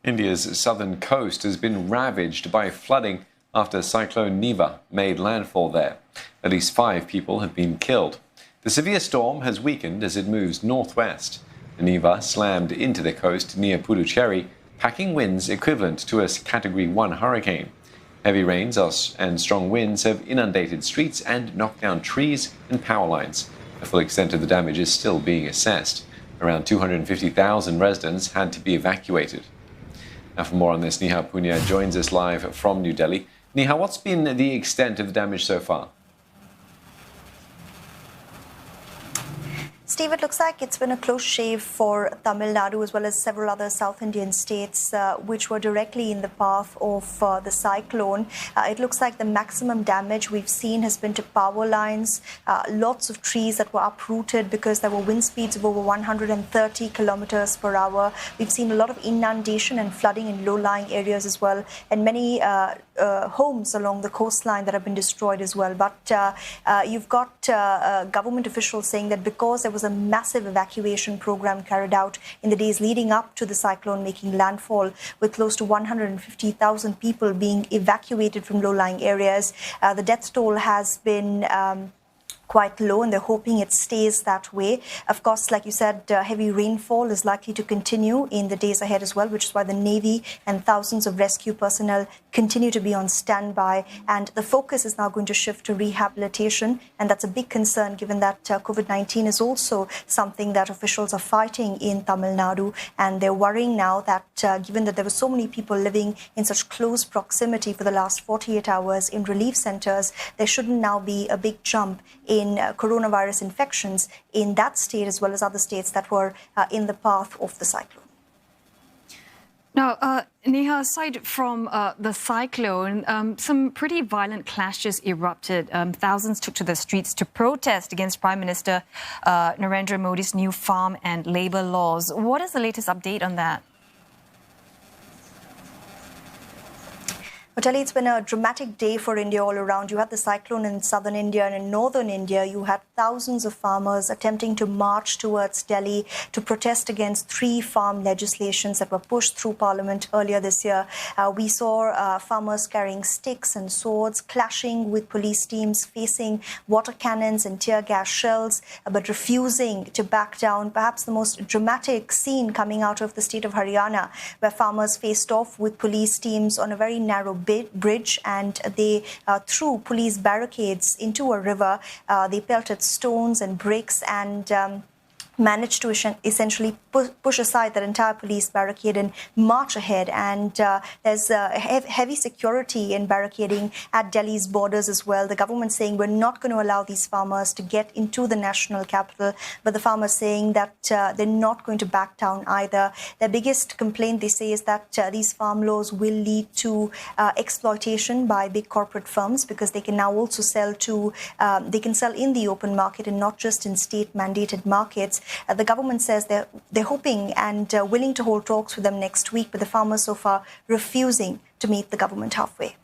India's southern coast has been ravaged by flooding after Cyclone Nivar made landfall there. At least 5 people have been killed. The severe storm has weakened as it moves northwest. The Nivar slammed into the coast near Puducherry, packing winds equivalent to a Category 1 hurricane. Heavy rains and strong winds have inundated streets and knocked down trees and power lines. The full extent of the damage is still being assessed. Around 250,000 residents had to be evacuated. Now, for more on this, Neha Punya joins us live from New Delhi. Neha, what's been the extent of the damage so far? Steve, it looks like it's been a close shave for Tamil Nadu as well as several other South Indian states which were directly in the path of the cyclone. It looks like the maximum damage we've seen has been to power lines, lots of trees that were uprooted because there were wind speeds of over 130 kilometers per hour. We've seen a lot of inundation and flooding in low-lying areas as well, and many homes along the coastline that have been destroyed as well. But you've got government officials saying that because there was a massive evacuation program carried out in the days leading up to the cyclone making landfall, with close to 150,000 people being evacuated from low-lying areas. The death toll has been quite low, and they're hoping it stays that way. Of course, like you said, heavy rainfall is likely to continue in the days ahead as well, which is why the Navy and thousands of rescue personnel continue to be on standby. And the focus is now going to shift to rehabilitation, and that's a big concern given that COVID-19 is also something that officials are fighting in Tamil Nadu, and they're worrying now that given that there were so many people living in such close proximity for the last 48 hours in relief centers, there shouldn't now be a big jump in coronavirus infections in that state as well as other states that were in the path of the cyclone. Now, Neha, aside from the cyclone, some pretty violent clashes erupted. Thousands took to the streets to protest against Prime Minister Narendra Modi's new farm and labour laws. What is the latest update on that? I'll tell you, it's been a dramatic day for India all around. You had the cyclone in southern India, and in northern India, you had thousands of farmers attempting to march towards Delhi to protest against 3 farm legislations that were pushed through Parliament earlier this year. We saw farmers carrying sticks and swords, clashing with police teams, facing water cannons and tear gas shells, but refusing to back down. Perhaps the most dramatic scene coming out of the state of Haryana, where farmers faced off with police teams on a very narrow bridge, and they threw police barricades into a river. They pelted stones and bricks and managed to essentially push aside that entire police barricade and march ahead. And there's heavy security and barricading at Delhi's borders as well. The government saying we're not going to allow these farmers to get into the national capital, but the farmers saying that they're not going to back down either. Their biggest complaint, they say, is that these farm laws will lead to exploitation by big corporate firms, because they can now also sell to, they can sell in the open market and not just in state-mandated markets. The government says they're hoping and willing to hold talks with them next week, but the farmers so far refusing to meet the government halfway.